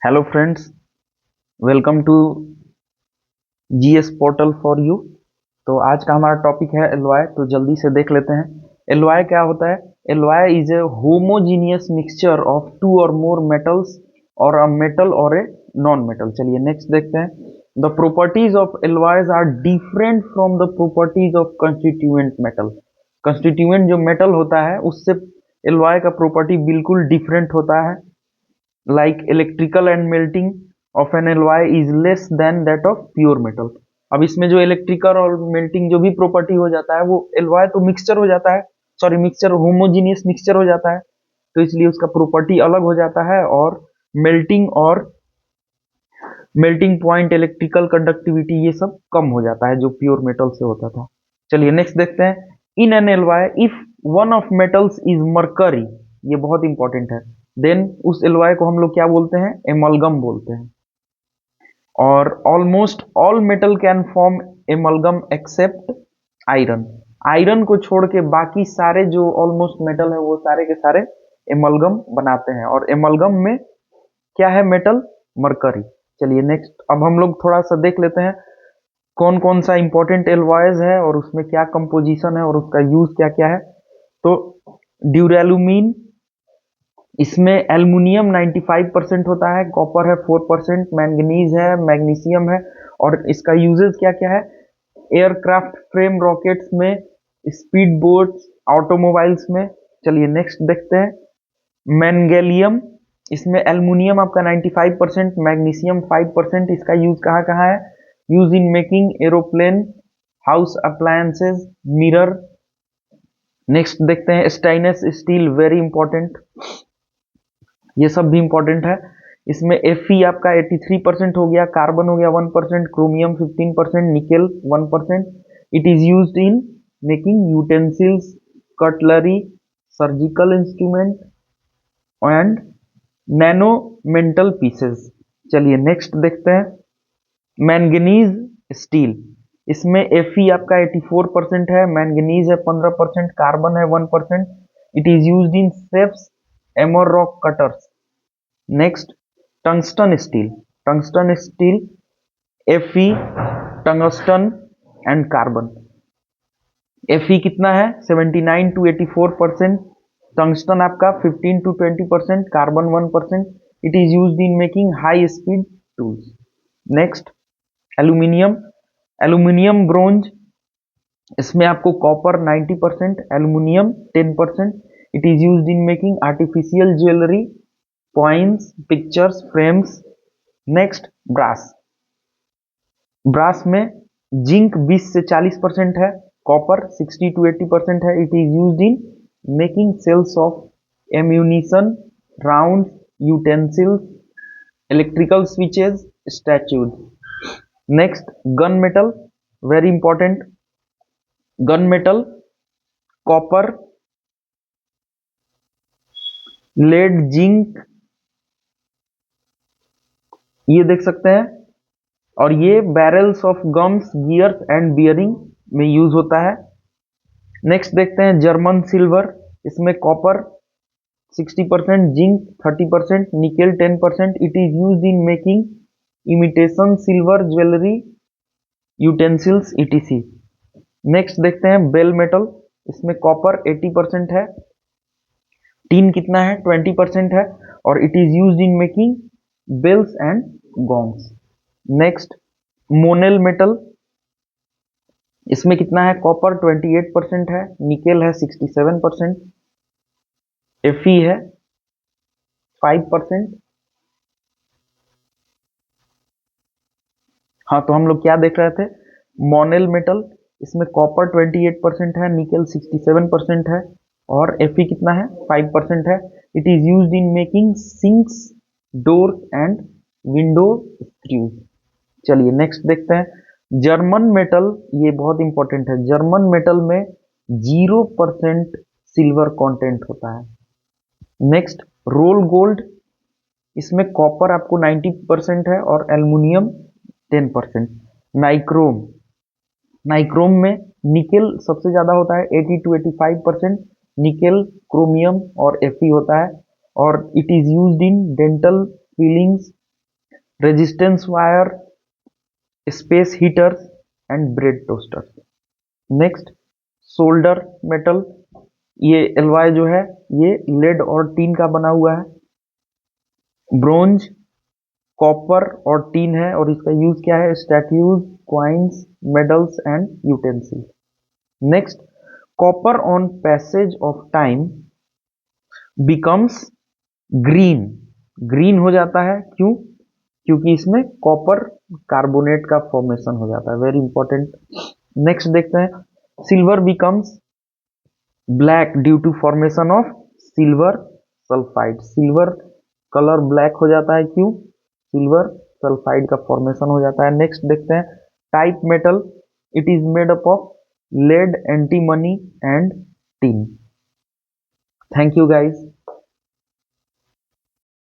Hello friends, welcome to GS portal for you. तो आज का हमारा टॉपिक है एलॉय। तो जल्दी से देख लेते हैं एलॉय क्या होता है। Alloy is a homogeneous mixture of two और मोर मेटल्स और अ मेटल और ए नॉन मेटल। चलिए नेक्स्ट देखते हैं। The properties of alloys are different from the properties of constituent metal. Constituent जो मेटल होता है उससे एलॉय का प्रॉपर्टी बिल्कुल डिफरेंट होता है। like electrical and melting of an alloy is less than that of pure metal। अब इसमें जो इलेक्ट्रिकल और मेल्टिंग जो भी प्रॉपर्टी हो जाता है वो एलॉय तो मिक्सचर हो जाता है, सॉरी मिक्सचर होमोजीनियस मिक्सचर हो जाता है, तो इसलिए उसका प्रॉपर्टी अलग हो जाता है और मेल्टिंग पॉइंट इलेक्ट्रिकल कंडक्टिविटी ये सब कम हो जाता है जो प्योर मेटल से होता था। चलिए नेक्स्ट देखते हैं। In an alloy if one of metals is mercury, ये बहुत इंपॉर्टेंट है, देन उस एलॉय को हम लोग क्या बोलते हैं, एमलगम बोलते हैं। और almost all metal can form amalgam except iron. Iron को छोड़ के बाकी सारे जो ऑलमोस्ट मेटल है वो सारे के सारे एमलगम बनाते हैं, और एमलगम में क्या है, मेटल मरकरी। चलिए नेक्स्ट अब हम लोग थोड़ा सा देख लेते हैं कौन कौन सा इंपॉर्टेंट एलॉयज है और उसमें क्या कंपोजिशन है और उसका यूज क्या क्या है। तो ड्यूरेलुमीन, इसमें एल्युमिनियम 95% होता है, कॉपर है 4%, मैंगनीज है, मैग्नीशियम है। और इसका यूजेस क्या क्या है, एयरक्राफ्ट फ्रेम रॉकेट्स में, स्पीड बोट्स, ऑटोमोबाइल्स में। चलिए नेक्स्ट देखते हैं। मैंगेलियम, इसमें एल्युमिनियम आपका 95%, मैग्नीशियम 5%। इसका यूज कहाँ कहाँ है, use in making aeroplane, house appliances, mirror. Next देखते हैं स्टेनलेस स्टील, वेरी इंपॉर्टेंट, ये सब भी इंपॉर्टेंट है। इसमें Fe आपका 83% हो गया, कार्बन हो गया 1%, chromium 15%, nickel 1%। It is used in making utensils, cutlery, surgical instrument and nano mental pieces. चलिए नेक्स्ट देखते हैं। मैंगनीज स्टील, इसमें Fe आपका 84% है, मैंगनीज है 15%, कार्बन है 1%। It is used in safes, armour rock cutters. Next tungsten steel, Fe, tungsten and carbon. Fe कितना है 79 to 84%, टंगस्टन आपका 15 to 20%, carbon 1%। It is used in making high speed tools. Next aluminium, aluminium bronze, इसमें आपको copper 90%, aluminium 10%। It is used in making artificial jewellery, coins, pictures, frames. Next brass, brass में zinc 20 से 40% है, copper 60 to 80% है। It is used in making cells of ammunition, round, utensils, electrical switches, statues. Next gun metal, very important, gun metal copper, lead, zinc, ये देख सकते हैं। और ये barrels of gums, gears and bearing में use होता है। नेक्स्ट देखते हैं जर्मन सिल्वर, इसमें copper 60%, zinc 30%, nickel 10%। It is used in making imitation silver jewellery, utensils, etc। Next देखते हैं बेल मेटल, इसमें कॉपर 80% है, टीन कितना है 20% है, और it is used in making bells and gongs. Next Monel metal, इसमें कितना है, कॉपर 28% है, निकेल है 67%, Fe है 5%। हाँ, तो हम लोग क्या देख रहे थे, मोनेल मेटल, इसमें कॉपर 28% है, निकेल 67% है, और Fe कितना है 5% है। It is used in making sinks, doors and window screws. चलिए नेक्स्ट देखते हैं जर्मन मेटल, ये बहुत इंपॉर्टेंट है। जर्मन मेटल में 0% सिल्वर कंटेंट होता है। नेक्स्ट रोल गोल्ड, इसमें कॉपर आपको 90% है और एल्युमिनियम 10%। नाइक्रोम, नाइक्रोम में निकेल सबसे ज्यादा होता है 80 to 85%, निकेल, क्रोमियम और Fe होता है। और it is used in dental fillings, resistance wire, space heaters and bread toasters. Next solder metal, ये एलवाय जो है ये लेड और टीन का बना हुआ है। ब्रोंज कॉपर और टीन है और इसका यूज क्या है, statues, coins, medals and utensil. Next copper on passage of time becomes green, green हो जाता है, क्यों, क्योंकि इसमें कॉपर कार्बोनेट का फॉर्मेशन हो जाता है, वेरी इंपॉर्टेंट। नेक्स्ट देखते हैं silver becomes black due to formation of silver sulphide, silver colour black हो जाता है, क्यों, सिल्वर सल्फाइड का फॉर्मेशन हो जाता है। नेक्स्ट देखते हैं type metal, it is made up of lead, antimony and tin. Thank you guys.